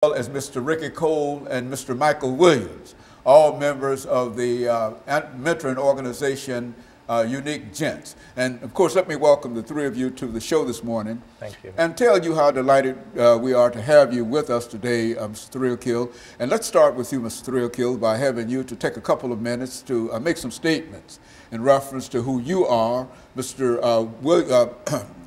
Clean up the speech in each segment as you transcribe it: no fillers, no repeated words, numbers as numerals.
As Mr. Ricky Cole and Mr. Michael Williams, all members of the mentoring organization Unique Gents. And of course, let me welcome the three of you to the show this morning. Thank you. And tell you how delighted we are to have you with us today, Mr. Threalkill. And let's start with you, Mr. Threalkill, by having you to take a couple of minutes to make some statements in reference to who you are. Mr.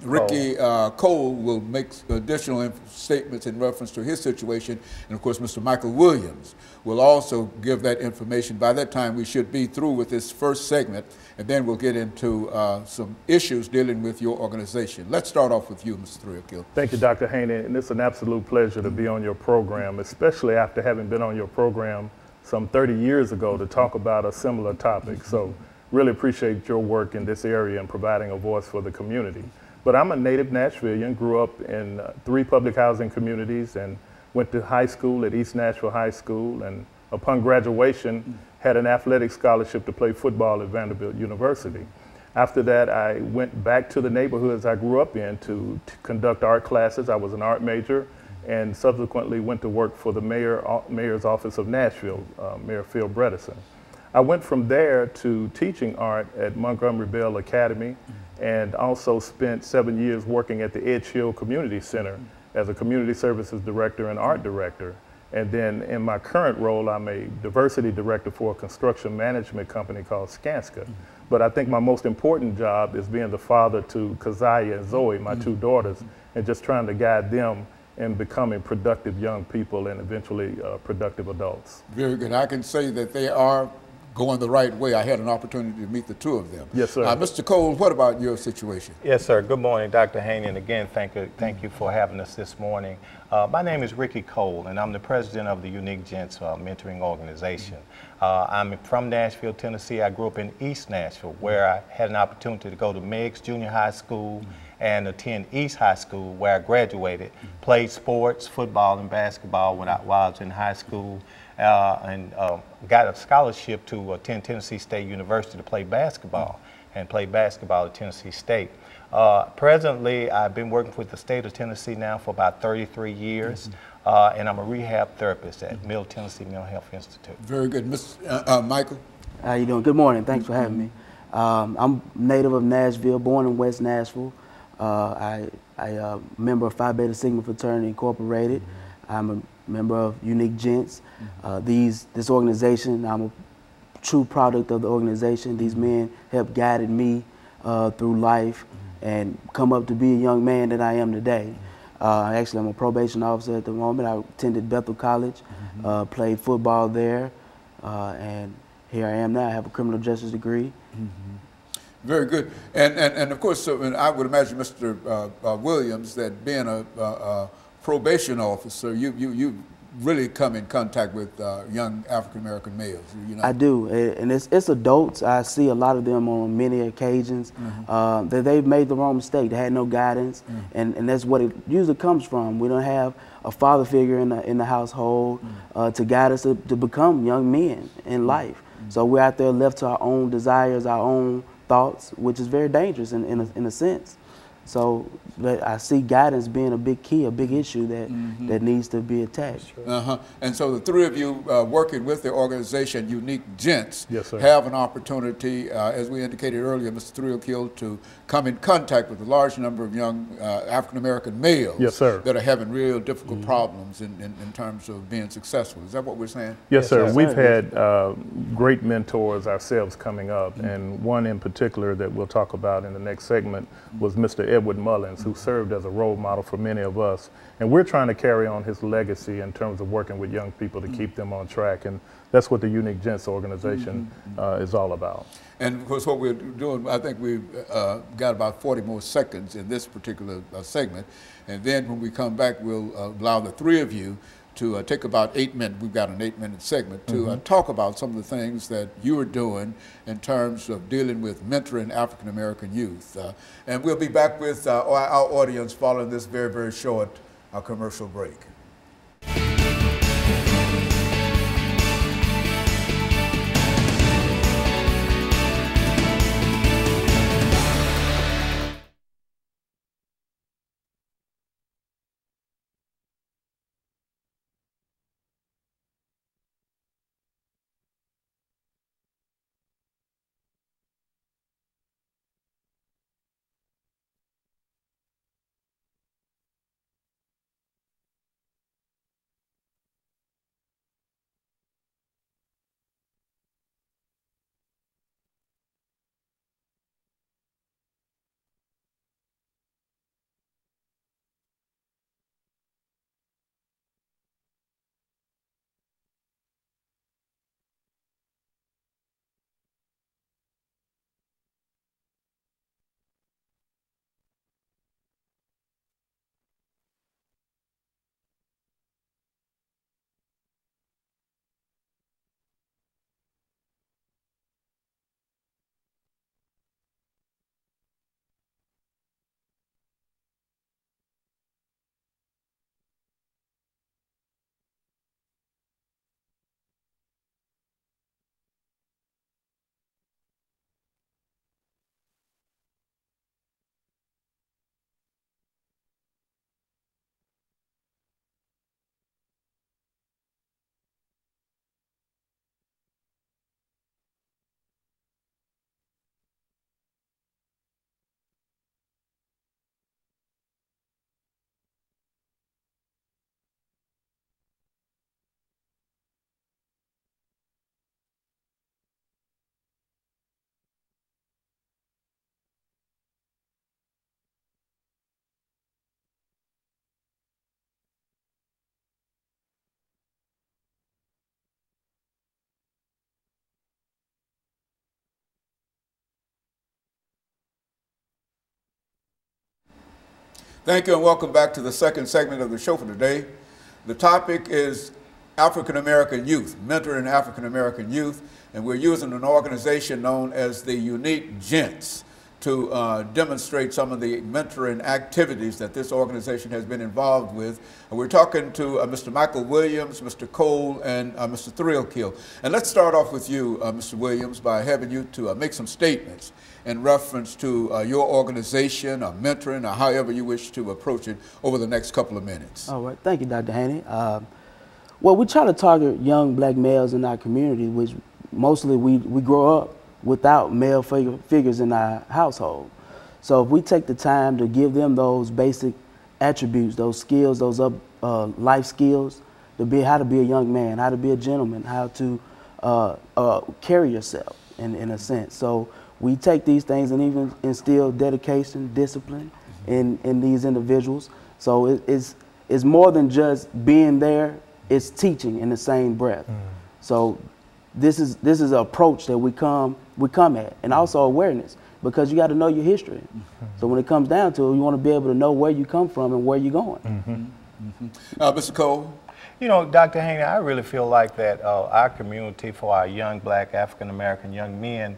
Ricky Cole will make additional statements in reference to his situation, and of course Mr. Michael Williams will also give that information. By that time we should be through with this first segment, and then we'll get into some issues dealing with your organization. Let's start off with you, Mr. Threalkill. Thank you, Dr. Haney, and it's an absolute pleasure to be on your program, especially after having been on your program some 30 years ago to talk about a similar topic. So really appreciate your work in this area and providing a voice for the community. But I'm a native Nashvilleian, grew up in 3 public housing communities and went to high school at East Nashville High School, and upon graduation had an athletic scholarship to play football at Vanderbilt University. After that, I went back to the neighborhoods I grew up in to conduct art classes. I was an art major, and subsequently went to work for the mayor's office of Nashville, Mayor Phil Bredesen. I went from there to teaching art at Montgomery Bell Academy, and also spent 7 years working at the Edge Hill Community Center as a community services director and art director. And then in my current role, I'm a diversity director for a construction management company called Skanska. But I think my most important job is being the father to Keziah and Zoe, my 2 daughters, and just trying to guide them in becoming productive young people and eventually productive adults. Very good. I can say that they are going the right way. I had an opportunity to meet the 2 of them. Yes, sir. Mr. Cole, what about your situation? Yes, sir. Good morning, Dr. Haney, and again, thank you for having us this morning. My name is Ricky Cole, and I'm the president of the Unique Gents mentoring organization. I'm from Nashville, Tennessee. I grew up in East Nashville, where I had an opportunity to go to Meigs Junior High School and attend East High School, where I graduated, played sports, football and basketball while I was in high school, and got a scholarship to attend Tennessee State University to play basketball, and played basketball at Tennessee State. Presently, I've been working with the state of Tennessee now for about 33 years, and I'm a rehab therapist at Middle Tennessee Mental Health Institute. Very good. Michael? How you doing? Good morning. Thanks for having me. I'm native of Nashville, born in West Nashville. I'm a member of Phi Beta Sigma Fraternity Incorporated. I'm a member of Unique Gents. This organization, I'm a true product of the organization. These men helped guided me through life and come up to be a young man that I am today. Actually, I'm a probation officer at the moment. I attended Bethel College, played football there, and here I am now. I have a criminal justice degree. Very good. And of course, I would imagine, Mr. Williams, that being a probation officer, you really come in contact with young African-American males. You know? I do, and it's adults. I see a lot of them on many occasions that they've made the wrong mistake. They had no guidance, and that's what it usually comes from. We don't have a father figure in the household to guide us to become young men in life. So we're out there left to our own desires, our own thoughts, which is very dangerous in a sense. So I see guidance being a big key, a big issue that needs to be attacked. And so the 3 of you working with the organization Unique Gents yes, have an opportunity, as we indicated earlier, Mr. Threalkill, to come in contact with a large number of young African-American males yes, sir. that are having real difficult problems in terms of being successful. Is that what we're saying? Yes, sir. We've had great mentors ourselves coming up, and one in particular that we'll talk about in the next segment was Mr. Edward Mullins, who served as a role model for many of us. And we're trying to carry on his legacy in terms of working with young people to keep them on track. And that's what the Unique Gents organization is all about. And of course, what we're doing, I think we've got about 40 more seconds in this particular segment. And then when we come back, we'll allow the 3 of you to take about 8 minutes, we've got an 8-minute segment, to talk about some of the things that you are doing in terms of dealing with mentoring African-American youth. And we'll be back with our audience following this very, very short commercial break. Thank you and welcome back to the second segment of the show for today. The topic is African American youth, mentoring African American youth, and we're using an organization known as the Unique Gents to demonstrate some of the mentoring activities that this organization has been involved with. And we're talking to Mr. Michael Williams, Mr. Cole, and Mr. JThrealkill. And let's start off with you, Mr. Williams, by having you to make some statements in reference to your organization or mentoring or however you wish to approach it over the next couple of minutes. All right, thank you, Dr. Haney. Well, we try to target young black males in our community, which mostly we grow up without male figures in our household. So if we take the time to give them those basic attributes, those skills, those life skills, how to be a young man, how to be a gentleman, how to carry yourself in a sense. So we take these things and even instill dedication, discipline in these individuals. So it's more than just being there, it's teaching in the same breath. So this is an approach that we come at, and also awareness, because you got to know your history. So when it comes down to it, you want to be able to know where you come from and where you're going. Mr. Cole? You know, Dr. Haney, I really feel like that our community, for our young black African-American young men,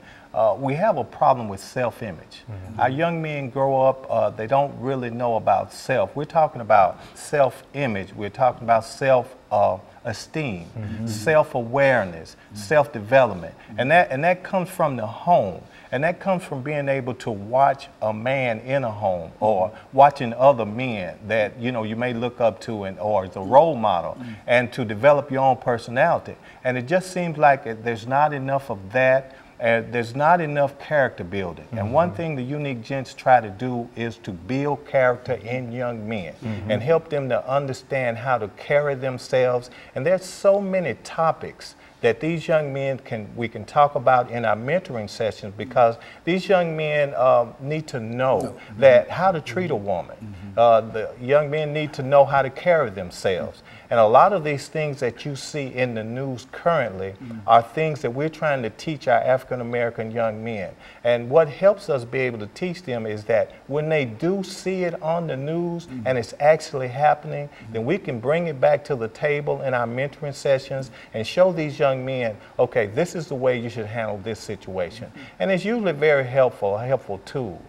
we have a problem with self-image. Our young men grow up, they don't really know about self. We're talking about self-image. We're talking about self-esteem, self-awareness, self-development. And that comes from the home. And that comes from being able to watch a man in a home, or watching other men that you may look up to or as a role model, and to develop your own personality. And it just seems like there's not enough of that. There's not enough character building. And one thing the Unique Gents try to do is to build character in young men and help them to understand how to carry themselves. And there's so many topics that these young men we can talk about in our mentoring sessions, because these young men need to know that how to treat a woman. The young men need to know how to carry themselves. And a lot of these things that you see in the news currently are things that we're trying to teach our African American young men. And what helps us be able to teach them is that when they do see it on the news and it's actually happening, then we can bring it back to the table in our mentoring sessions and show these young men, okay, this is the way you should handle this situation. And it's usually very helpful, a helpful tool.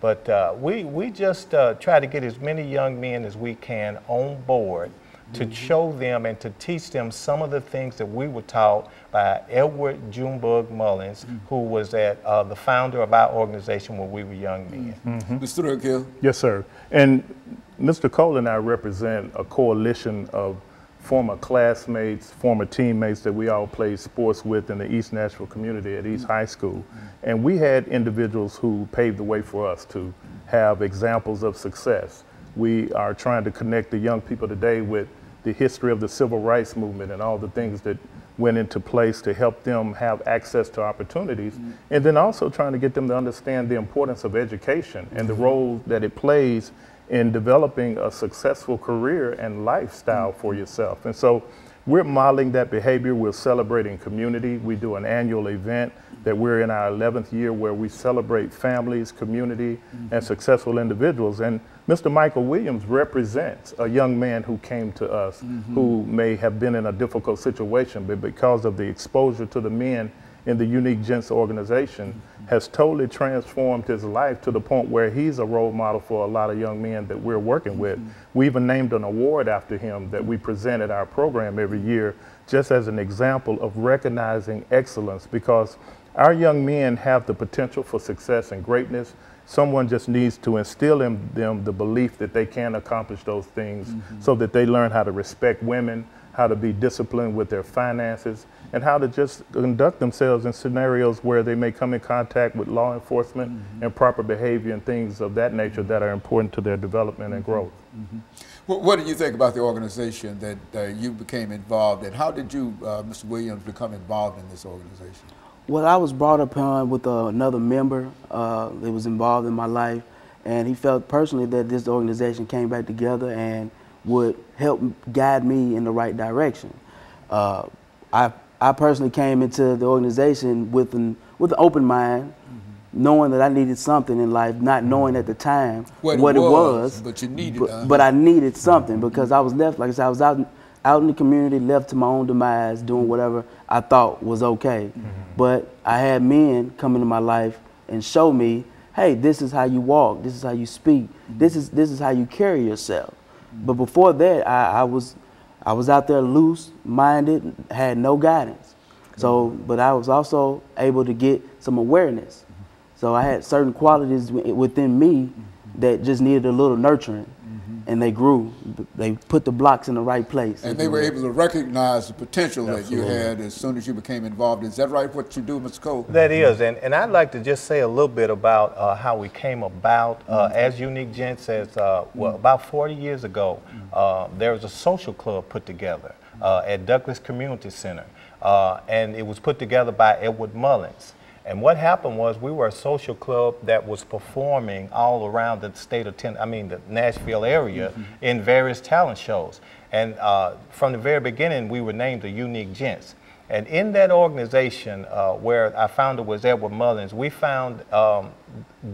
But we just try to get as many young men as we can on board to show them and to teach them some of the things that we were taught by Edward Junebug Mullins, who was the founder of our organization when we were young men. Mr. JThrealkill? Yes, sir. And Mr. Cole and I represent a coalition of former classmates, former teammates that we all played sports with in the East Nashville community at East High School. And we had individuals who paved the way for us to have examples of success. We are trying to connect the young people today with the history of the civil rights movement and all the things that went into place to help them have access to opportunities, and then also trying to get them to understand the importance of education and the role that it plays in developing a successful career and lifestyle for yourself. And so we're modeling that behavior. We're celebrating community. We do an annual event that we're in our 11th year where we celebrate families, community, and successful individuals. And Mr. Michael Williams represents a young man who came to us who may have been in a difficult situation, but because of the exposure to the men in the Unique Gents organization has totally transformed his life to the point where he's a role model for a lot of young men that we're working with. We even named an award after him that we present at our program every year, just as an example of recognizing excellence, because our young men have the potential for success and greatness. Someone just needs to instill in them the belief that they can accomplish those things so that they learn how to respect women, how to be disciplined with their finances, and how to just conduct themselves in scenarios where they may come in contact with law enforcement and proper behavior and things of that nature that are important to their development and growth. What do you think about the organization that you became involved in? How did you, Mr. Williams, become involved in this organization? Well, I was brought upon with another member that was involved in my life, and he felt personally that this organization came back together and would help guide me in the right direction. I personally came into the organization with an open mind, knowing that I needed something in life, not knowing at the time what it it was. but you needed. But I needed something because I was left, like I said, I was out in the community, left to my own demise, doing whatever I thought was okay. But I had men come into my life and show me, hey, this is how you walk, this is how you speak, this is how you carry yourself. But before that, I was out there loose-minded, had no guidance. So, but I was also able to get some awareness. So I had certain qualities within me that just needed a little nurturing, and they grew. They put the blocks in the right place. And they were able to recognize the potential that you had as soon as you became involved. Is that right, what you do, Mr. Cole? That is, and I'd like to just say a little bit about how we came about. As Unique Gents, well, about 40 years ago, there was a social club put together at Douglas Community Center, and it was put together by Edward Mullins. And what happened was we were a social club that was performing all around the state of the Nashville area in various talent shows. And from the very beginning, we were named the Unique Gents. And in that organization, where our founder was Edward Mullins, we found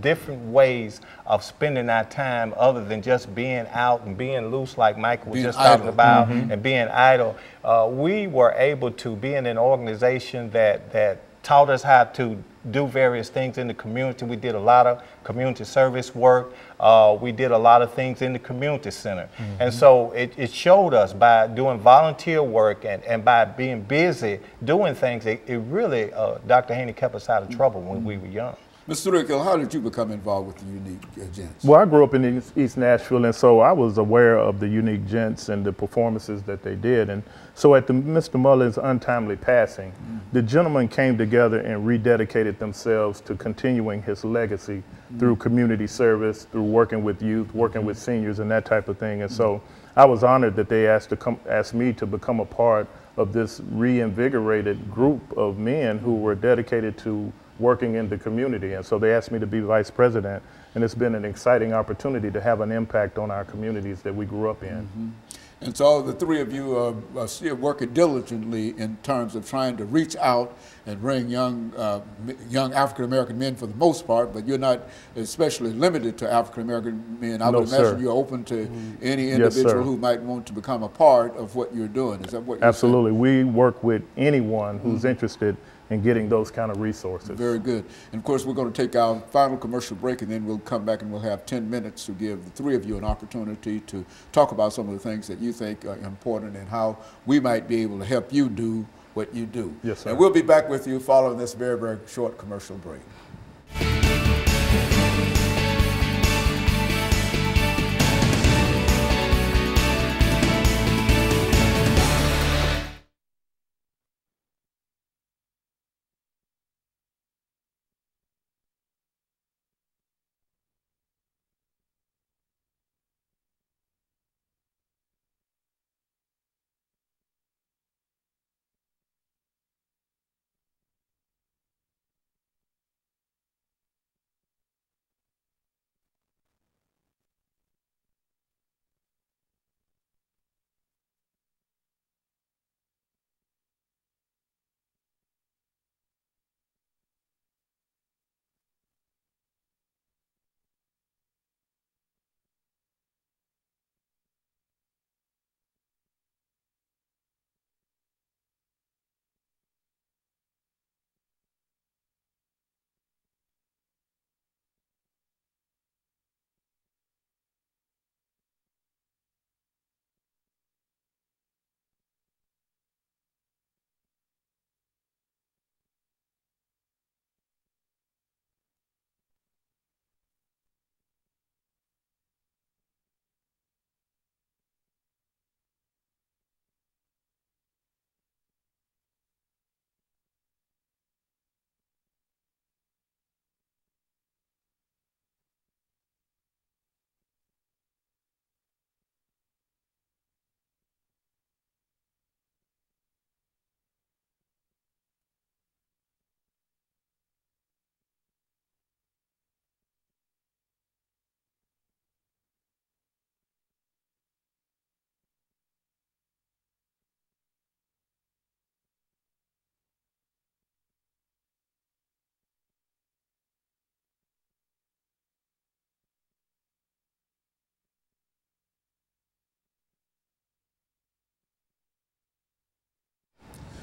different ways of spending our time other than just being out and being loose, like Michael was just talking about, and being idle. We were able to be in an organization that taught us how to do various things in the community. We did a lot of community service work. We did a lot of things in the community center. And so it showed us by doing volunteer work and by being busy doing things, it really, Dr. Haney kept us out of trouble when we were young. Mr. JThrealkill, how did you become involved with the Unique Gents? Well, I grew up in East Nashville, and so I was aware of the Unique Gents and the performances that they did. And so at Mr. Mullins' untimely passing, the gentlemen came together and rededicated themselves to continuing his legacy through community service, through working with youth, working with seniors, and that type of thing. And so I was honored that they asked me to become a part of this reinvigorated group of men who were dedicated to working in the community. And so they asked me to be vice president, and it's been an exciting opportunity to have an impact on our communities that we grew up in. And so the three of you are still working diligently in terms of trying to reach out and bring young African-American men for the most part, but you're not especially limited to African-American men. I would imagine you're open to any individual who might want to become a part of what you're doing. Is that what you're Absolutely. We work with anyone who's interested in getting those kind of resources. Very good. And of course, we're going to take our final commercial break, and then we'll come back and we'll have 10 minutes to give the three of you an opportunity to talk about some of the things that you think are important and how we might be able to help you do what you do. Yes, sir. And we'll be back with you following this very, very short commercial break.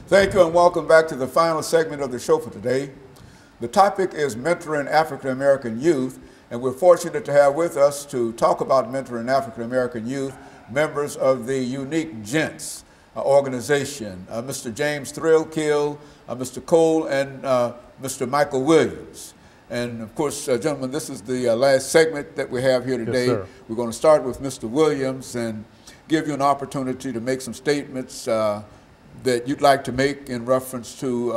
Thank you and welcome back to the final segment of the show for today. The topic is mentoring African American youth, and we're fortunate to have with us to talk about mentoring African American youth members of the Unique Gents organization, Mr. JThrealkill, Mr. Cole, and Mr. Michael Williams. And of course, gentlemen, this is the last segment that we have here today. Yes, we're going to start with Mr. Williams and give you an opportunity to make some statements that you'd like to make in reference to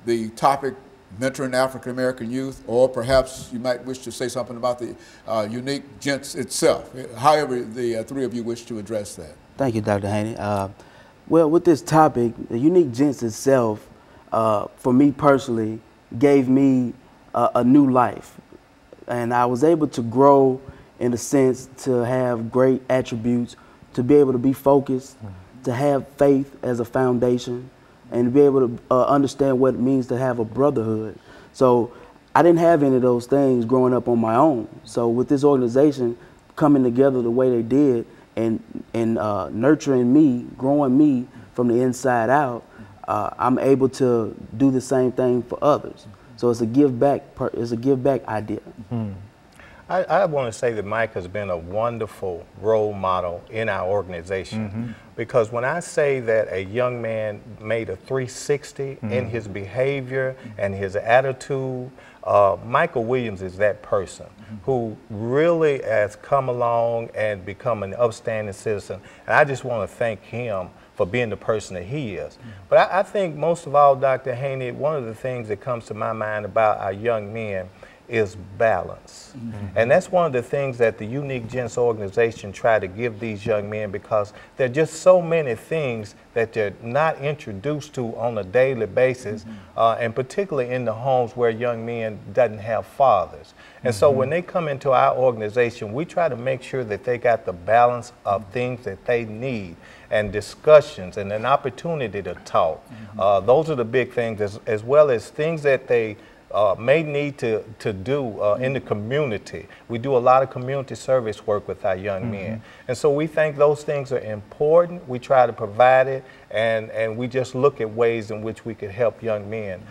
the topic, mentoring African American youth, or perhaps you might wish to say something about the Unique Gents itself, however the three of you wish to address that. Thank you, Dr. Haney. Well, with this topic, the Unique Gents itself, for me personally, gave me a new life. And I was able to grow in a sense to have great attributes, to be able to be focused, to have faith as a foundation, and to be able to understand what it means to have a brotherhood. So I didn't have any of those things growing up on my own. So with this organization coming together the way they did and nurturing me, growing me from the inside out, I'm able to do the same thing for others. So it's a give back idea. I want to say that Mike has been a wonderful role model in our organization, because when I say that a young man made a 360 in his behavior and his attitude, Michael Williams is that person who really has come along and become an upstanding citizen. And I just want to thank him for being the person that he is. But I think most of all, Dr. Haney, one of the things that comes to my mind about our young men is balance. And that's one of the things that the Unique Gents organization try to give these young men, because there are just so many things that they're not introduced to on a daily basis, and particularly in the homes where young men doesn't have fathers. And so when they come into our organization, we try to make sure that they got the balance of things that they need, and discussions and an opportunity to talk. Those are the big things, as well as things that they may need to do in the community. We do a lot of community service work with our young men. And so we think those things are important. We try to provide it, and we just look at ways in which we could help young men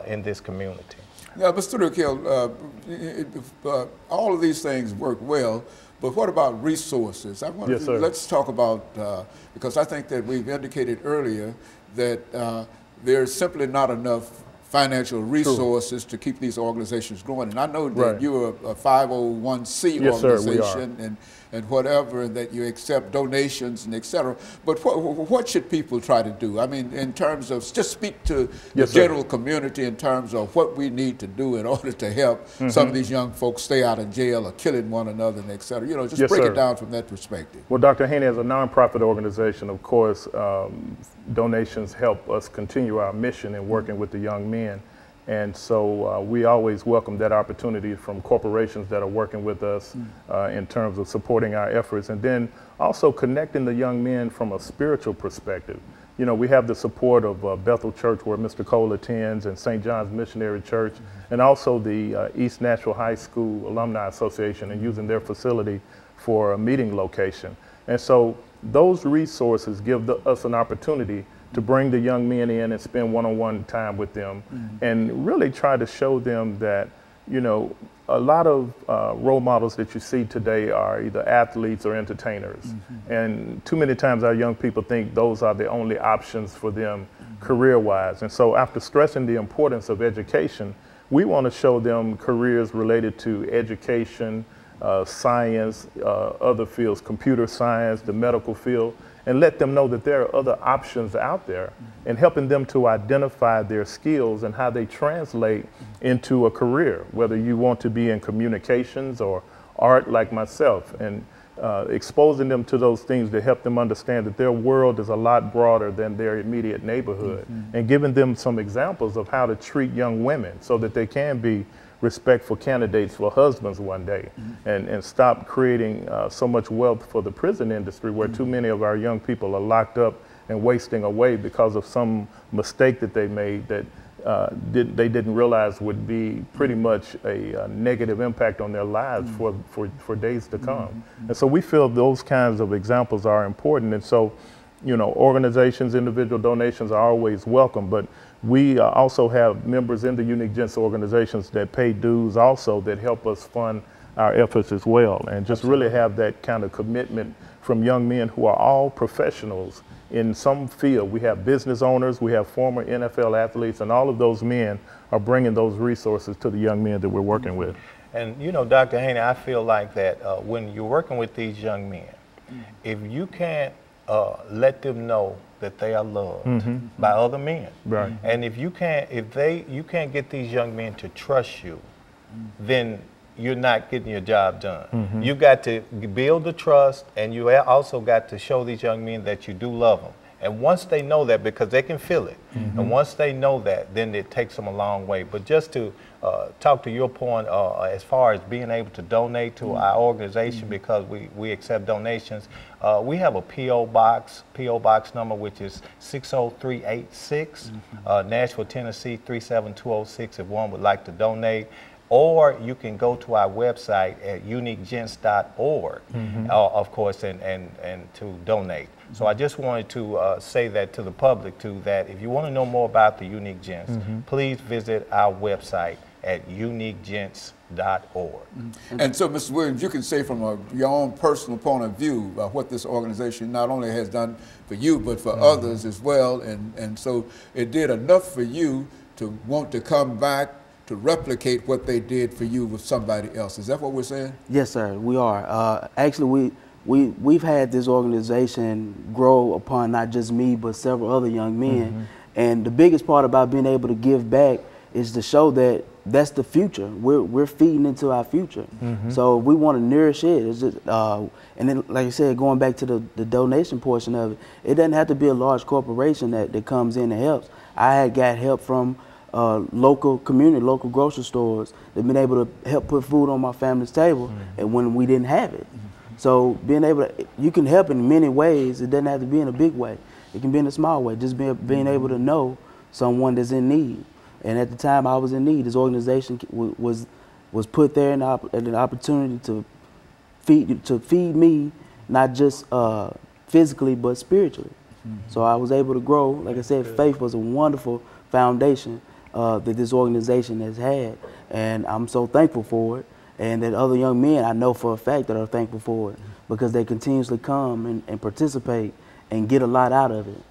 in this community. Now, Mr. JThrealkill, all of these things work well, but what about resources? Let's talk about, because I think that we've indicated earlier that there's simply not enough financial resources to keep these organizations growing. And I know that you're a 501c organization and whatever, and that you accept donations and et cetera. But what should people try to do? I mean, in terms of, just speak to the general community in terms of what we need to do in order to help some of these young folks stay out of jail or killing one another and et cetera. You know, just break it down from that perspective. Well, Dr. Haney, as a nonprofit organization, of course, donations help us continue our mission in working with the young men. And so we always welcome that opportunity from corporations that are working with us in terms of supporting our efforts, and then also connecting the young men from a spiritual perspective. You know, we have the support of Bethel Church, where Mr. Cole attends, and St. John's Missionary Church, and also the East Nashville High School Alumni Association, and using their facility for a meeting location. And so those resources give us an opportunity to bring the young men in and spend one-on-one time with them, and really try to show them that, you know, a lot of role models that you see today are either athletes or entertainers. And too many times our young people think those are the only options for them career-wise. And so after stressing the importance of education, we want to show them careers related to education, science, other fields, computer science, the medical field, and let them know that there are other options out there, and helping them to identify their skills and how they translate into a career, whether you want to be in communications or art like myself, and exposing them to those things to help them understand that their world is a lot broader than their immediate neighborhood, and giving them some examples of how to treat young women so that they can be respectful candidates for husbands one day, and stop creating so much wealth for the prison industry, where too many of our young people are locked up and wasting away because of some mistake that they made that they didn't realize would be pretty much a negative impact on their lives for days to come. And so we feel those kinds of examples are important. And so you know, organizations, individual donations are always welcome, but we also have members in the Unique Gents organizations that pay dues also that help us fund our efforts as well, and just really have that kind of commitment from young men who are all professionals in some field. We have business owners, we have former NFL athletes, and all of those men are bringing those resources to the young men that we're working with. And you know, Dr. Haney, I feel like that when you're working with these young men, if you can't let them know that they are loved by other men, Right. and if you can't, you can't get these young men to trust you, then you're not getting your job done. You got to build the trust, and you also got to show these young men that you do love them. And once they know that, because they can feel it, and once they know that, then it takes them a long way. But just to talk to your point, as far as being able to donate to our organization, because we accept donations, we have a P.O. box number, which is 60386, Nashville, Tennessee 37206, if one would like to donate. Or you can go to our website at uniquegents.org, of course, and to donate. So I just wanted to say that to the public too, that if you want to know more about the Unique Gents, please visit our website at uniquegents.org. And so, Mr. Williams, you can say from your own personal point of view what this organization not only has done for you, but for others as well. And so it did enough for you to want to come back to replicate what they did for you with somebody else. Is that what we're saying? Yes, sir, we are. Actually, we've had this organization grow upon not just me, but several other young men. And the biggest part about being able to give back is to show that that's the future. We're feeding into our future. So we want to nourish it. It's just, and then, like I said, going back to the donation portion of it, it doesn't have to be a large corporation that comes in and helps. I had got help from local community, local grocery stores. They've been able to help put food on my family's table, and when we didn't have it. So being able to, you can help in many ways. It doesn't have to be in a big way. It can be in a small way. Just being able to know someone that's in need. And at the time I was in need, this organization was put there in an opportunity to feed me, not just physically but spiritually. So I was able to grow. Like I said, faith was a wonderful foundation that this organization has had, and I'm so thankful for it. And that other young men, I know for a fact that are thankful for it, because they continuously come and participate and get a lot out of it.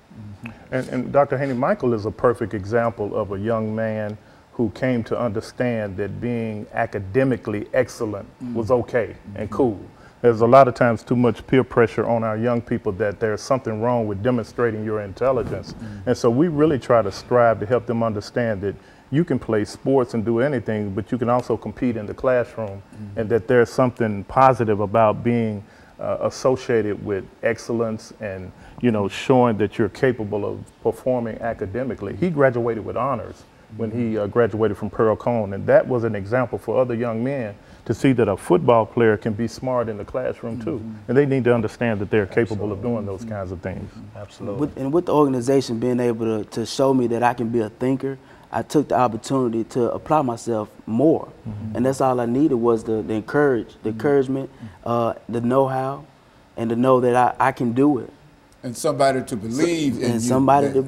And Dr. Haney, Michael is a perfect example of a young man who came to understand that being academically excellent was okay and cool. There's a lot of times too much peer pressure on our young people that there's something wrong with demonstrating your intelligence. And so we really try to strive to help them understand that you can play sports and do anything, but you can also compete in the classroom, and that there's something positive about being associated with excellence and, you know, showing that you're capable of performing academically. He graduated with honors when he graduated from Pearl Cone, and that was an example for other young men to see that a football player can be smart in the classroom too, and they need to understand that they're capable of doing those kinds of things. Absolutely. And with the organization being able to show me that I can be a thinker, I took the opportunity to apply myself more, and that's all I needed was the encouragement, the know-how, and to know that I can do it. And somebody to believe in you. And somebody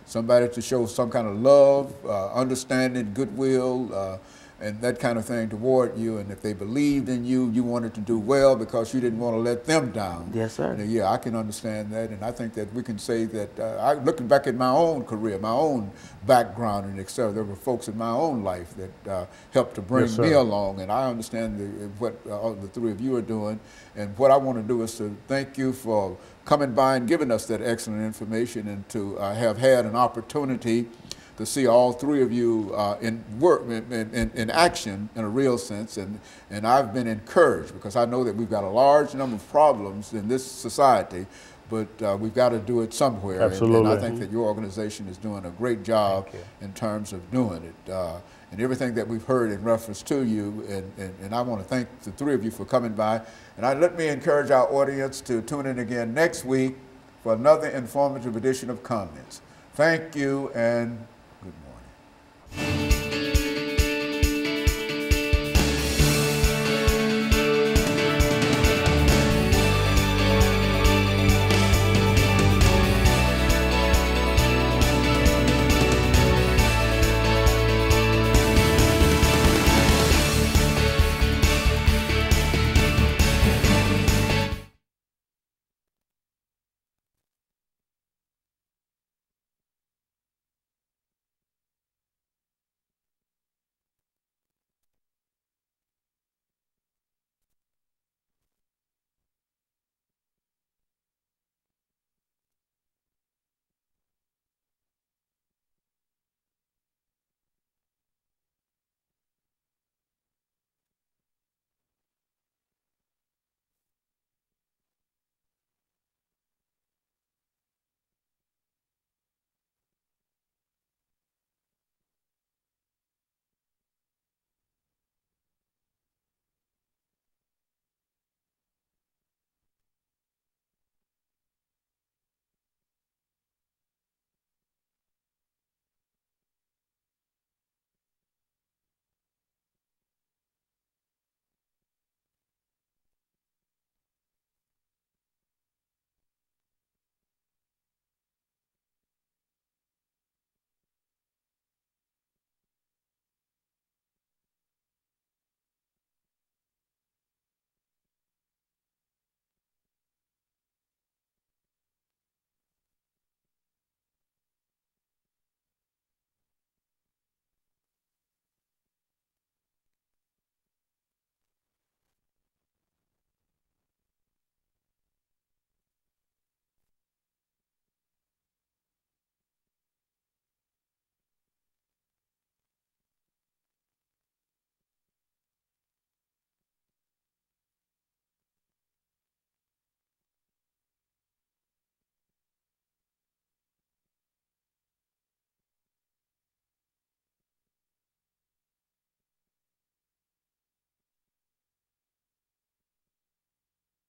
somebody to show some kind of love, understanding, goodwill, and that kind of thing toward you. And if they believed in you, you wanted to do well because you didn't want to let them down. Yes, sir. And, yeah, I can understand that. And I think that we can say that, looking back at my own career, my own background and et cetera, there were folks in my own life that helped to bring me along. And I understand what all the three of you are doing. And what I want to do is to thank you for coming by and giving us that excellent information, and to have had an opportunity to see all three of you in work, in action, in a real sense, and I've been encouraged, because I know that we've got a large number of problems in this society, but we've got to do it somewhere. Absolutely. And I think that your organization is doing a great job in terms of doing it. And everything that we've heard in reference to you, and I want to thank the three of you for coming by. And let me encourage our audience to tune in again next week for another informative edition of Comments. Thank you, and